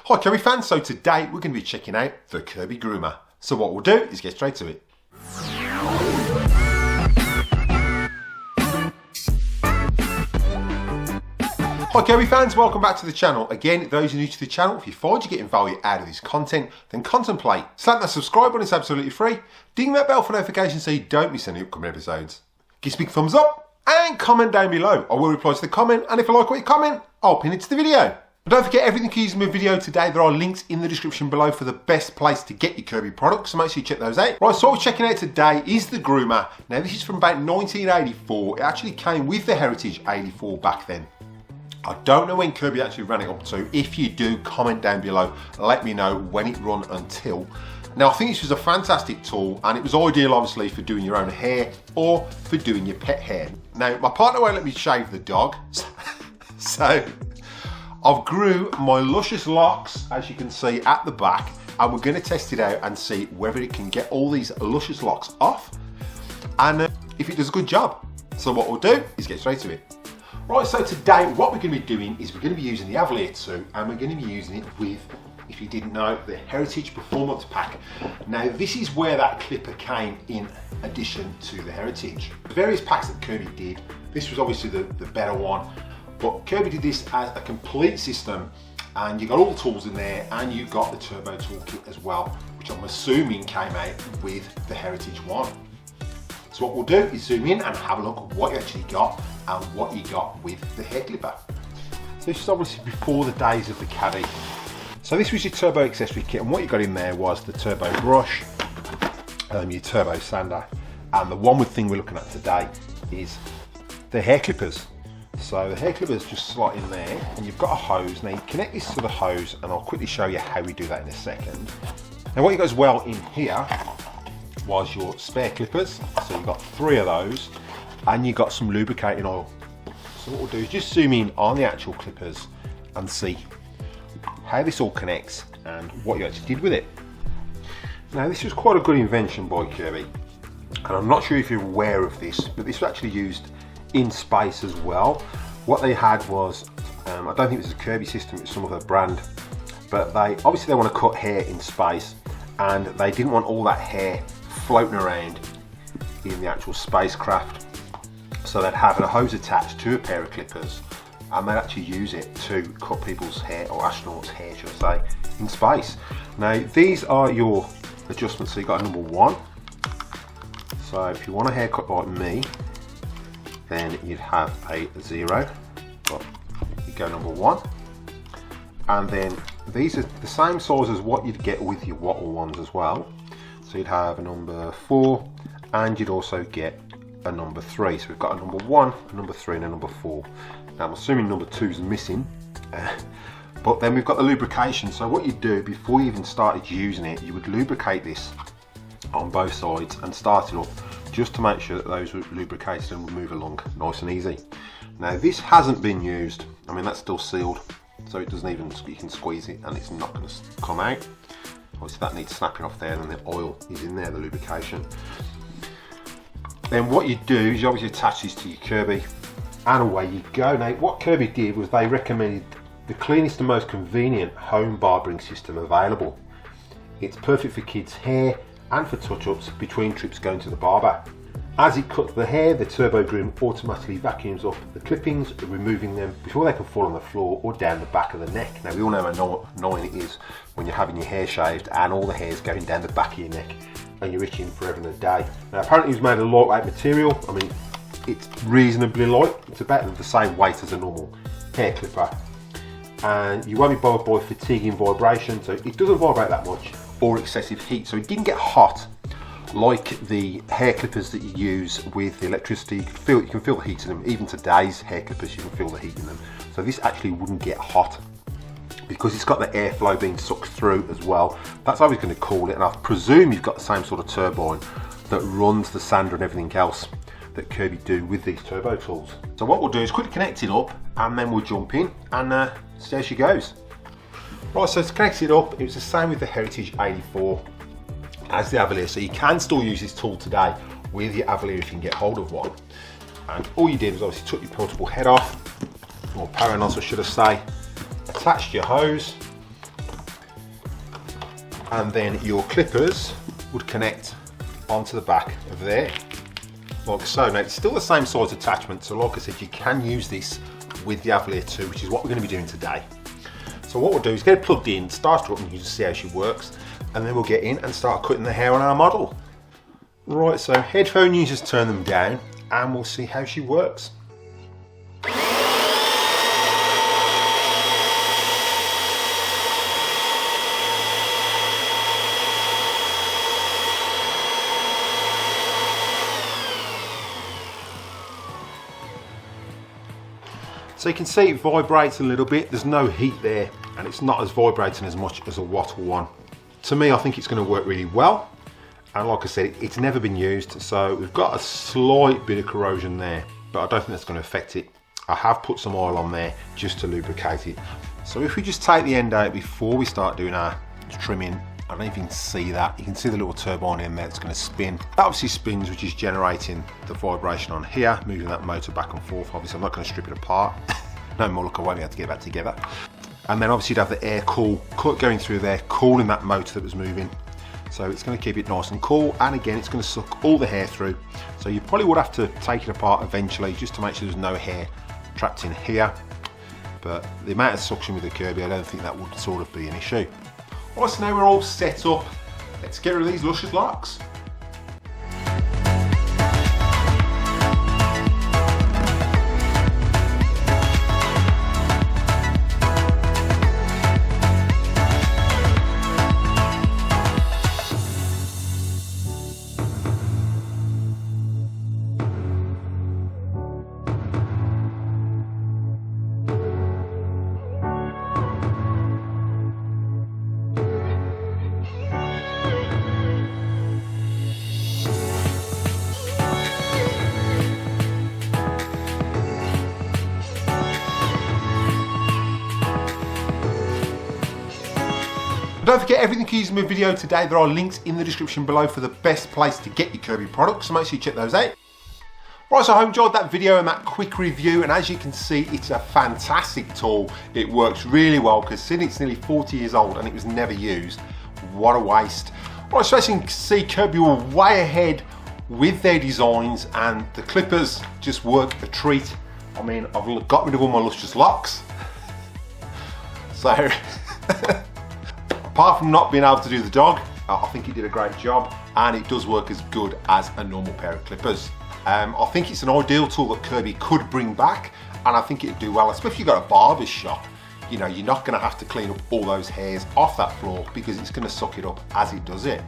Hi Kirby fans, so today we're going to be checking out the Kirby Groomer. So what we'll do is get straight to it. Hi Kirby fans, welcome back to the channel. Again, those who are new to the channel, if you find you're getting value out of this content, then contemplate. Slap that subscribe button, it's absolutely free. Ding that bell for notifications so you don't miss any upcoming episodes. Give us a big thumbs up and comment down below. I will reply to the comment, and if I like what you comment, I'll pin it to the video. But don't forget, everything you use in my video today, there are links in the description below for the best place to get your Kirby products, so make sure you check those out. Right, so what we're checking out today is the Groomer. Now this is from about 1984. It actually came with the Heritage 84 back then. I don't know when Kirby actually ran it up to. If you do, comment down below. Let me know when it run until. Now I think this was a fantastic tool, and it was ideal obviously for doing your own hair or for doing your pet hair. Now my partner won't let me shave the dog, so I've grew my luscious locks, as you can see at the back, and we're going to test it out and see whether it can get all these luscious locks off and if it does a good job. So what we'll do is get straight to it. Right, so today what we're going to be doing is we're going to be using the Avalier 2, and we're going to be using it with, if you didn't know, the Heritage Performance Pack. Now this is where that clipper came in addition to the Heritage. The various packs that Kirby did, this was obviously the better one. But Kirby did this as a complete system, and you got all the tools in there, and you got the turbo toolkit as well, which I'm assuming came out with the Heritage one. So what we'll do is zoom in and have a look at what you actually got and what you got with the hair clipper. So this is obviously before the days of the caddy. So this was your turbo accessory kit, and what you got in there was the turbo brush, your turbo sander, and the one thing we're looking at today is the hair clippers. So the hair clippers just slot in there, and you've got a hose. Now you connect this to the hose, and I'll quickly show you how we do that in a second. Now what you got as well in here was your spare clippers. So you've got 3 of those, and you've got some lubricating oil. So what we'll do is just zoom in on the actual clippers and see how this all connects and what you actually did with it. Now this was quite a good invention by Kirby, and I'm not sure if you're aware of this, but this was actually used in space as well. What they had was, I don't think it was a Kirby system, it's some other brand, but they want to cut hair in space, and they didn't want all that hair floating around in the actual spacecraft. So they'd have a hose attached to a pair of clippers, and they'd actually use it to cut people's hair, or astronauts' hair should I say, in space. Now these are your adjustments. So you've got a number 1. So if you want a haircut like me, then you'd have a 0, but you go number 1, and then these are the same size as what you'd get with your wattle ones as well. So you'd have a number 4, and you'd also get a number 3. So we've got a number 1, a number 3, and a number 4. Now I'm assuming number 2 is missing, but then we've got the lubrication. So what you do before you even started using it, you would lubricate this on both sides and start it up, just to make sure that those were lubricated and would move along nice and easy. Now this hasn't been used, I mean that's still sealed, so it doesn't even, you can squeeze it and it's not going to come out. Obviously that needs snapping off there, and the oil is in there, the lubrication. Then what you do is you obviously attach this to your Kirby, and away you go. Now what Kirby did was they recommended the cleanest and most convenient home barbering system available. It's perfect for kids' hair and for touch-ups between trips going to the barber. As it cuts the hair, the Turbo Groom automatically vacuums up the clippings, removing them before they can fall on the floor or down the back of the neck. Now we all know how annoying it is when you're having your hair shaved and all the hair's going down the back of your neck and you're itching forever and a day. Now apparently it's made of lightweight material. I mean, it's reasonably light. It's about the same weight as a normal hair clipper, and you won't be bothered by fatigue and vibration, so it doesn't vibrate that much, or excessive heat, so it didn't get hot like the hair clippers that you use with the electricity. You can feel the heat in them. Even today's hair clippers, you can feel the heat in them. So this actually wouldn't get hot because it's got the airflow being sucked through as well. That's how I was going to call it, and I presume you've got the same sort of turbine that runs the sander and everything else that Kirby do with these turbo tools. So what we'll do is quickly connect it up, and then we'll jump in and see how she goes. Right, so to connect it up, it was the same with the Heritage 84 as the Avalier, so you can still use this tool today with your Avalier if you can get hold of one. And all you did was obviously took your portable head off, or power nozzle should I say, attached your hose, and then your clippers would connect onto the back of there, like so. Now it's still the same size attachment, so like I said, you can use this with the Avalier too, which is what we're going to be doing today. So what we'll do is get it plugged in, start her up, and you can see how she works, and then we'll get in and start cutting the hair on our model. Right, so headphone users, turn them down, and we'll see how she works. So you can see it vibrates a little bit, there's no heat there, and it's not as vibrating as much as a wattle one. To me, I think it's going to work really well, and like I said, it's never been used, so we've got a slight bit of corrosion there, but I don't think that's going to affect it. I have put some oil on there just to lubricate it. So if we just take the end out before we start doing our trimming, I don't know if you can see that. You can see the little turbine in there that's going to spin. That obviously spins, which is generating the vibration on here, moving that motor back and forth. Obviously, I'm not going to strip it apart. No more, look, I won't be able to get that together. And then obviously you'd have the air going through there, cooling that motor that was moving. So it's going to keep it nice and cool, and again, it's going to suck all the hair through. So you probably would have to take it apart eventually, just to make sure there's no hair trapped in here. But the amount of suction with the Kirby, I don't think that would sort of be an issue. Right, so now we're all set up. Let's get rid of these luscious locks. Don't forget, everything you use in my video today, there are links in the description below for the best place to get your Kirby products, so make sure you check those out. Right, so I hope you enjoyed that video and that quick review, and as you can see, it's a fantastic tool. It works really well, because since it's nearly 40 years old and it was never used, what a waste. Right, so as you can see, Kirby were way ahead with their designs, and the clippers just work a treat. I mean, I've got rid of all my lustrous locks. So, apart from not being able to do the dog, I think it did a great job, and it does work as good as a normal pair of clippers. I think it's an ideal tool that Kirby could bring back, and I think it'd do well, especially if you've got a barber's shop. You know, you're not going to have to clean up all those hairs off that floor, because it's going to suck it up as it does it.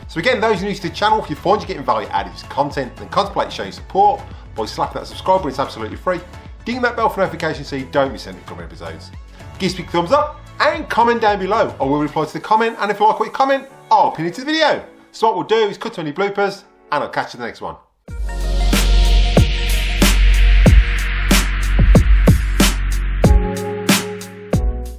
So again, those new to the channel, if you find you're getting value out of this content, then contemplate showing support by slapping that subscribe button. It's absolutely free. Ding that bell for notifications so you don't miss any upcoming episodes. Give us a big thumbs up and comment down below. I will reply to the comment, and if you like what you comment, I'll pin it to the video. So what we'll do is cut to any bloopers, and I'll catch you in the next one.